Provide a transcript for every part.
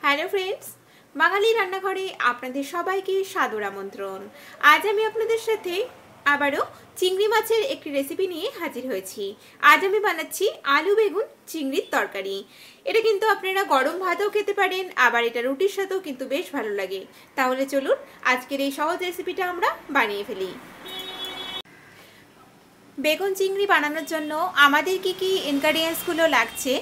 Hello friends, বাঙালি রান্নাঘরে আপনাদের সবাইকে সাদর আমন্ত্রণ। আজ আমি আপনাদের সাথে আবারও চিংড়ি মাছের একটি রেসিপি নিয়ে হাজির হয়েছি। আজ আমি বানাচ্ছি আলু বেগুন চিংড়ির তরকারি। এটা কিন্তু আপনারা গরম ভাতেও খেতে পারেন, আবার এটা রুটির সাথেও কিন্তু বেশ ভালো লাগে। তাহলে চলুন আজকের এই সহজ রেসিপিটা আমরা বানিয়ে ফেলি। বেগুন চিংড়ি বানানোর জন্য আমাদের কি ইনগ্রেডিয়েন্টসগুলো লাগছে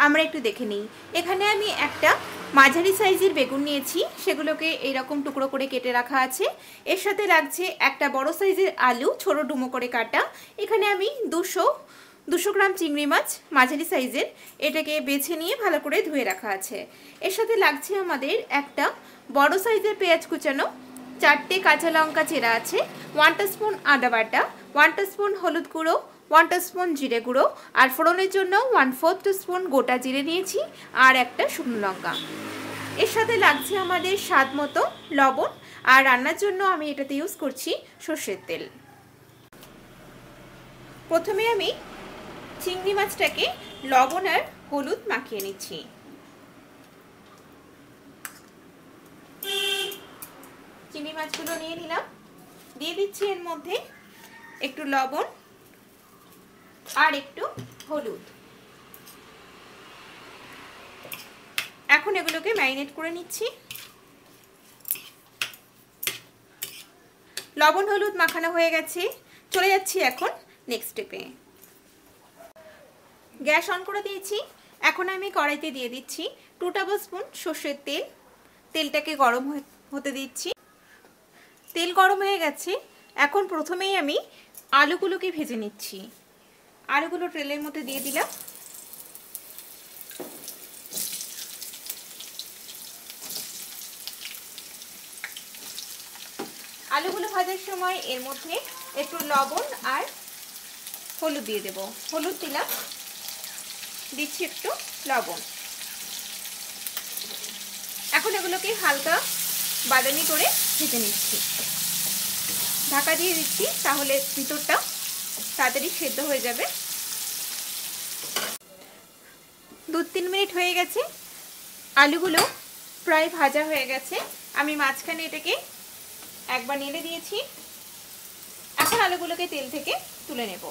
আমরা একটু দেখে নিই। এখানে আমি একটা মাঝারি সাইজের বেগুন নিয়েছি, সেগুলোকে এইরকম টুকরো করে কেটে রাখা আছে। এর সাথে লাগছে একটা বড় সাইজের আলু, ছোট ডুমো করে কাটা। এখানে আমি 200 গ্রাম চিংড়ি মাছ মাঝারি সাইজের, এটাকে বেছে নিয়ে ভালো করে ধুয়ে রাখা আছে। এর সাথে লাগছে আমাদের একটা বড় সাইজের পেঁয়াজ কুচানো, 4টে কাঁচা লঙ্কা চেরা আছে, 1 টিস্পুন আদা বাটা, 1 টিস্পুন হলুদ গুঁড়ো, 1 টিস্পুন জিরে গুঁড়ো, আর ফোড়নের জন্য 1/4 টিস্পুন গোটা জিরে নিয়েছি, আর একটা শুকনো লঙ্কা। এর সাথে লাগছে আমাদের স্বাদ মতো লবণ, আর রান্নার জন্য আমি এটাতে ইউজ করছি সর্ষের তেল। প্রথমে আমি চিংড়ি মাছটাকে লবণ আর হলুদ মাখিয়ে নিচ্ছি। চিংড়ি মাছগুলো নিয়ে নিলাম, দিয়ে দিচ্ছি এর মধ্যে একটু লবণ আর একটু হলুদ। এখন এগুলোকে ম্যারিনেট করে নিচ্ছি। লবণ হলুদ মাখানো হয়ে গেছে, চলে যাচ্ছি এখন নেক্সট স্টেপে। গ্যাস অন করে দিয়েছি। এখন আমি কড়াইতে দিয়ে দিচ্ছি 2 টেবিল স্পুন সর্ষের তেল। তেলটাকে গরম হতে দিচ্ছি। তেল গরম হয়ে গেছে, এখন প্রথমেই আমি আলুগুলোকে ভেজে নিচ্ছি। আলুগুলো তেলের মধ্যে দিয়ে দিলাম। আলুগুলো ভাজার সময় এর মধ্যে একটু লবণ আর হলুদ দিয়ে দেব। হলুদ দিলাম, দিচ্ছি একটু লবণ। এখন এগুলোকে হালকা বাদামি করে ভেজে নিচ্ছি। ঢাকা দিয়ে দিচ্ছি, তাহলে ভিতরটা তাড়াতাড়ি সেদ্ধ হয়ে যাবে। 2-3 মিনিট হয়ে গেছে, আলুগুলো প্রায় ভাজা হয়ে গেছে। আমি মাঝখানে এটাকে একবার নেড়ে দিয়েছি। এখন আলুগুলোকে তেল থেকে তুলে নেব।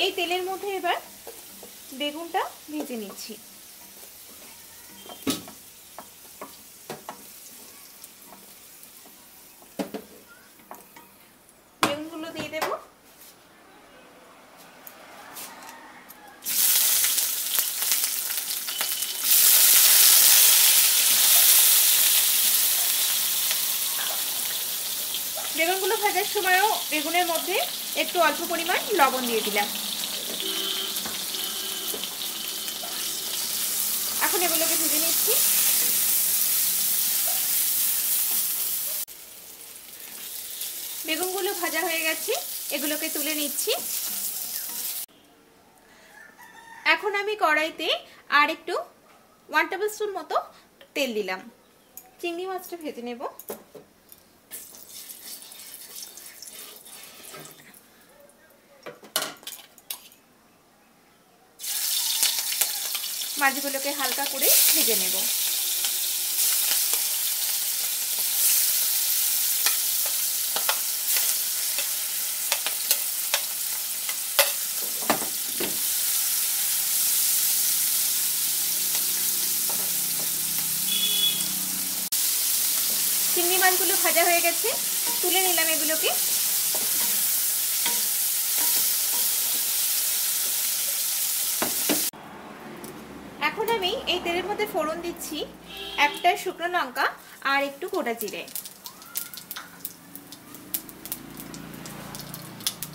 এই তেলের মধ্যে এবার বেগুনটা ভেজে নিচ্ছি। বেগুনগুলো দিয়ে দেব। বেগুনগুলো ভাজার সময়ও বেগুনের মধ্যে একটু অল্প পরিমাণ লবণ দিয়ে দিলাম। এখন এগুলোকে ভেজে নিচ্ছি। বেগুনগুলো ভাজা হয়ে গেছে, এগুলোকে তুলে নিচ্ছি। এখন আমি কড়াইতে আর একটু 1 টেবিল স্পুন মতো তেল দিলাম। চিংড়ি মাছটা ভেজে নেব। মাছগুলোকে হালকা করে ভেজে নেব। চিংড়ি মাছগুলো ভাজা হয়ে গেছে, তুলে নিলাম এগুলোকে। এখন আমি এই তেলের মধ্যে ফোড়ন দিচ্ছি একটা শুকনো লঙ্কা আর একটু গোটা জিরে।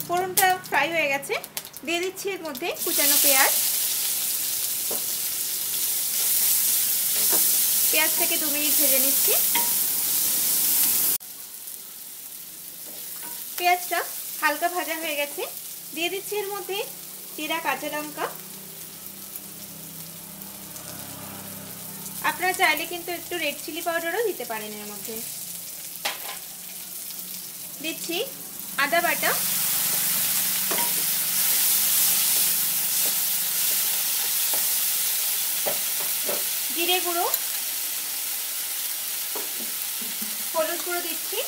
ফোড়নটা ফ্রাই হয়ে গেছে, দিয়ে দিচ্ছি এর মধ্যে কুচানো পেঁয়াজ। পেঁয়াজটাকে 2 মিনিট ভেজে নিচ্ছি। পেঁয়াজটা হালকা ভাজা হয়ে গেছে, দিয়ে দিচ্ছি এর মধ্যে জিরা, কাঁচা লঙ্কা। আপনারা চাইলে কিন্তু একটু রেড চিলি পাউডারও দিতে পারেন। এর মধ্যে দিচ্ছি আদা বাটা, জিরে গুঁড়ো, হলুদ গুঁড়ো দিচ্ছি,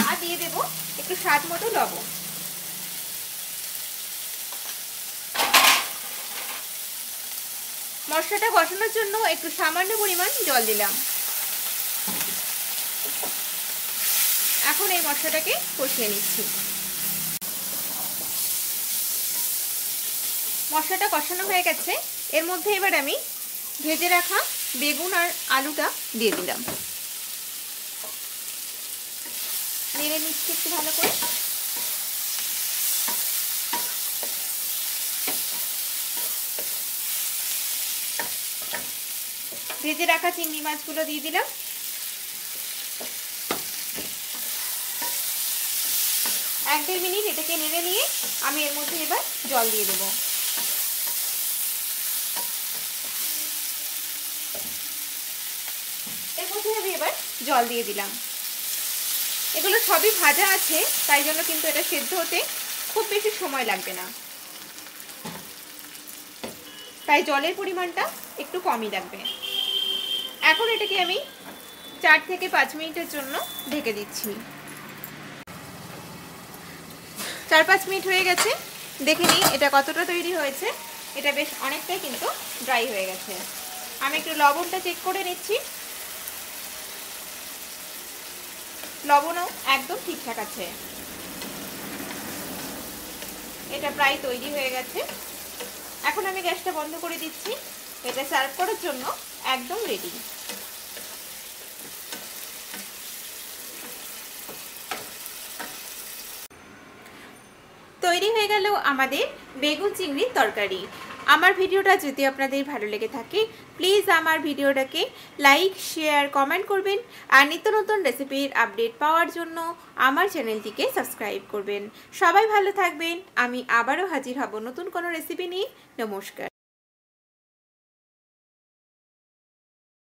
আর দিয়ে দেবো একটু স্বাদ মতো লবণ। মশলাটা কষানোর জন্য একটু সামান্য পরিমাণ জল দিলাম। এখন এই মশলাটাকে কষিয়ে নিচ্ছি। মশলাটা কষানো হয়ে গেছে, এর মধ্যে এবার আমি ভেজে রাখা বেগুন আর আলুটা দিয়ে দিলাম। নেড়ে নিচ্ছি একটু ভালো করে। ভেজে রাখা চিংড়ি মাছগুলো দিয়ে দিলাম। এক দেড় মিনিট এটাকে নেড়ে নিয়ে আমি এর মধ্যে এবার জল দিয়ে দেবো। এর মধ্যে আমি এবার জল দিয়ে দিলাম। এগুলো সবই ভাজা আছে, তাই জন্য কিন্তু এটা সেদ্ধ হতে খুব বেশি সময় লাগবে না, তাই জলের পরিমাণটা একটু কমই লাগবে। এখন এটাকে আমি 4 থেকে 5 মিনিটের জন্য ঢেকে দিচ্ছি। 4-5 মিনিট হয়ে গেছে, দেখে নিই এটা কতটা তৈরি হয়েছে। এটা বেশ অনেকটাই কিন্তু ড্রাই হয়ে গেছে। আমি একটু লবণটা চেক করে নিচ্ছি। লবণও একদম ঠিকঠাক আছে। এটা প্রায় তৈরি হয়ে গেছে। এখন আমি গ্যাসটা বন্ধ করে দিচ্ছি। এটা সার্ভ করার জন্য একদম রেডি। তৈরি হয়ে গেল আমাদের বেগুন চিংড়ির তরকারি। আমার ভিডিওটা যদি আপনাদের ভালো লেগে থাকে, প্লিজ আমার ভিডিওটাকে লাইক, শেয়ার, কমেন্ট করবেন। আর নিত্য নতুন রেসিপির আপডেট পাওয়ার জন্য আমার চ্যানেলটিকে সাবস্ক্রাইব করবেন। সবাই ভালো থাকবেন। আমি আবারও হাজির হব নতুন কোনো রেসিপি নিয়ে। নমস্কার।